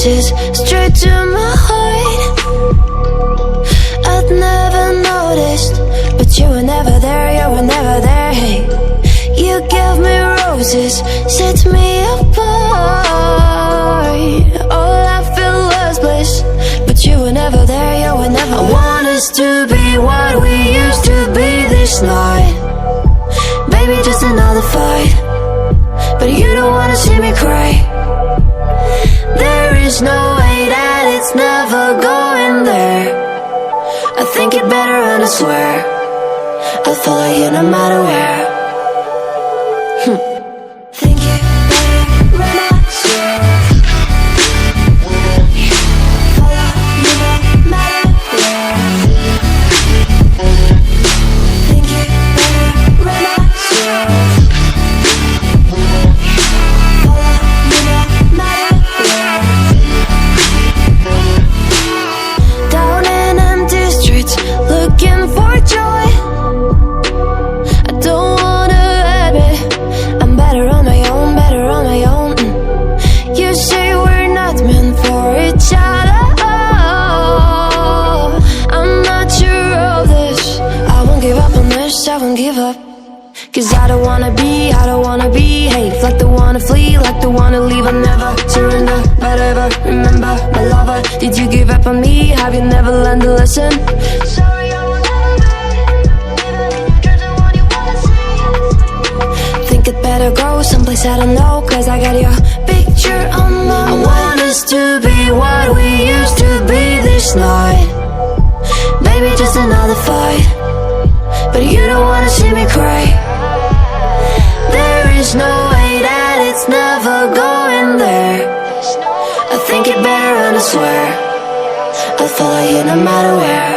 roses straight to my heart. I'd never noticed, but you were never there, you were never there. Hey, you gave me roses, set me apart. All I feel was bliss, but you were never there, you were never there. I want us to be what we used to be this night. Baby, just another fight, but you don't wanna see me cry. There is no way that it's never going there. I think it better and I swear I'll follow you no matter where. Think it better when I swear. Follow you no matter where. Think it better when I swear. Follow you no matter where. Down in empty streets, looking for joy. I don't wanna admit I'm better on my own, better on my own. You say we're not meant for each other. I'm not sure of this. I won't give up on this, I won't give up. Cause I don't wanna be, hey, like the one to flee, like the one to leave. I'll never surrender, but ever remember my lover. Did you give up on me? Have you never learned a lesson? Sorry, I will never be, even if you're the one you wanna see. Think it better go someplace I don't know, cause I got your picture on my mind. I want us to be what we used to be this night. Baby, just another fight, but you don't wanna see me cry. There is no way that it's never going there. I think it better and I swear I'll follow you no matter where.